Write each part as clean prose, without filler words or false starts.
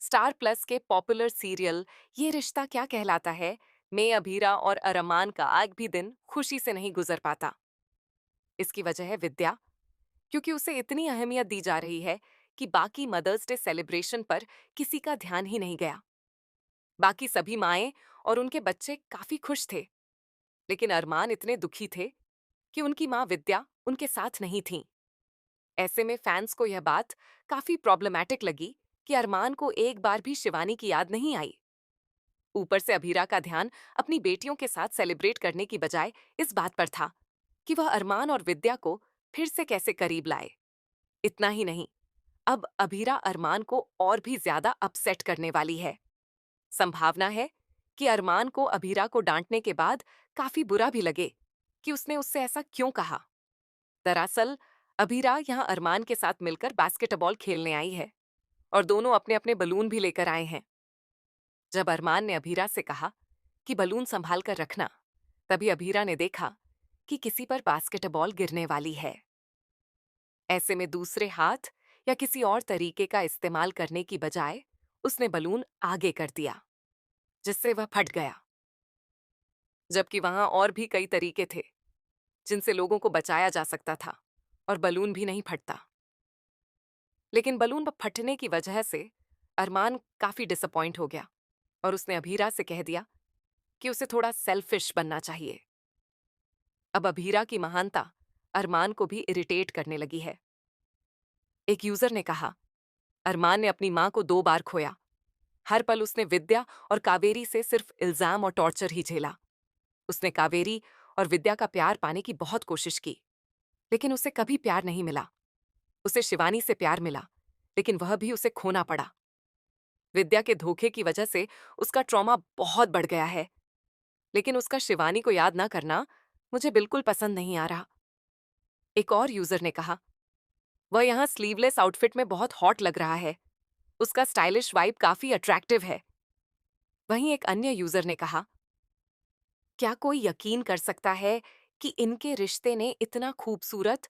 Star plus के popular serial ये रिश्ता क्या कहलाता है में अभीरा और अरमान का आज भी दिन खुशी से नहीं गुजर पाता। इसकी वजह है विद्या, क्योंकि उसे इतनी अहमियत दी जा रही है कि बाकी मदर्स डे सेलिब्रेशन पर किसी का ध्यान ही नहीं गया। बाकी सभी माएं और उनके बच्चे काफी खुश थे, लेकिन अरमान इतने दुखी थे कि उनकी माँ विद्या उनके साथ नहीं थी। ऐसे में फैंस को यह बात काफी प्रॉब्लमैटिक लगी कि अरमान को एक बार भी शिवानी की याद नहीं आई। ऊपर से अभीरा का ध्यान अपनी बेटियों के साथ सेलिब्रेट करने की बजाय इस बात पर था कि वह अरमान और विद्या को फिर से कैसे करीब लाए। इतना ही नहीं, अब अभीरा अरमान को और भी ज्यादा अपसेट करने वाली है। संभावना है कि अरमान को अभीरा को डांटने के बाद काफी बुरा भी लगे कि उसने उससे ऐसा क्यों कहा। दरअसल अभीरा यहाँ अरमान के साथ मिलकर बास्केटबॉल खेलने आई है और दोनों अपने अपने बलून भी लेकर आए हैं। जब अरमान ने अभीरा से कहा कि बलून संभाल कर रखना, तभी अभीरा ने देखा कि किसी पर बास्केटबॉल गिरने वाली है। ऐसे में दूसरे हाथ या किसी और तरीके का इस्तेमाल करने की बजाय उसने बलून आगे कर दिया, जिससे वह फट गया। जबकि वहां और भी कई तरीके थे जिनसे लोगों को बचाया जा सकता था और बलून भी नहीं फटता। लेकिन बलून फटने की वजह से अरमान काफी डिसअपॉइंट हो गया और उसने अभीरा से कह दिया कि उसे थोड़ा सेल्फिश बनना चाहिए। अब अभीरा की महानता अरमान को भी इरिटेट करने लगी है। एक यूजर ने कहा, अरमान ने अपनी मां को 2 बार खोया। हर पल उसने विद्या और कावेरी से सिर्फ इल्जाम और टॉर्चर ही झेला। उसने कावेरी और विद्या का प्यार पाने की बहुत कोशिश की, लेकिन उसे कभी प्यार नहीं मिला। उसे शिवानी से प्यार मिला, लेकिन वह भी उसे खोना पड़ा। विद्या के धोखे की वजह से उसका ट्रॉमा बहुत बढ़ गया है, लेकिन उसका शिवानी को याद ना करना मुझे बिल्कुल पसंद नहीं आ रहा। एक और यूजर ने कहा, वह यहाँ स्लीवलेस आउटफिट में बहुत हॉट लग रहा है। उसका स्टाइलिश वाइब काफी अट्रैक्टिव है। वहीं एक अन्य यूजर ने कहा, क्या कोई यकीन कर सकता है कि इनके रिश्ते ने इतना खूबसूरत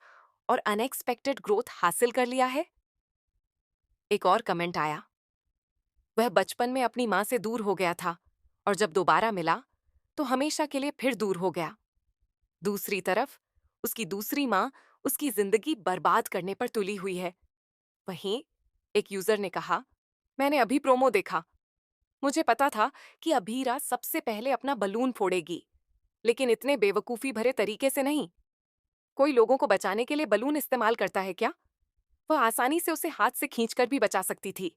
और अनएक्सपेक्टेड ग्रोथ हासिल कर लिया है। एक और कमेंट आया, वह बचपन में अपनी मां से दूर हो गया था और जब दोबारा मिला तो हमेशा के लिए फिर दूर हो गया। दूसरी तरफ उसकी दूसरी मां उसकी जिंदगी बर्बाद करने पर तुली हुई है। वहीं एक यूजर ने कहा, मैंने अभी प्रोमो देखा। मुझे पता था कि अभीरा सबसे पहले अपना बलून फोड़ेगी, लेकिन इतने बेवकूफी भरे तरीके से नहीं। कोई लोगों को बचाने के लिए बलून इस्तेमाल करता है क्या? वह आसानी से उसे हाथ से खींचकर भी बचा सकती थी।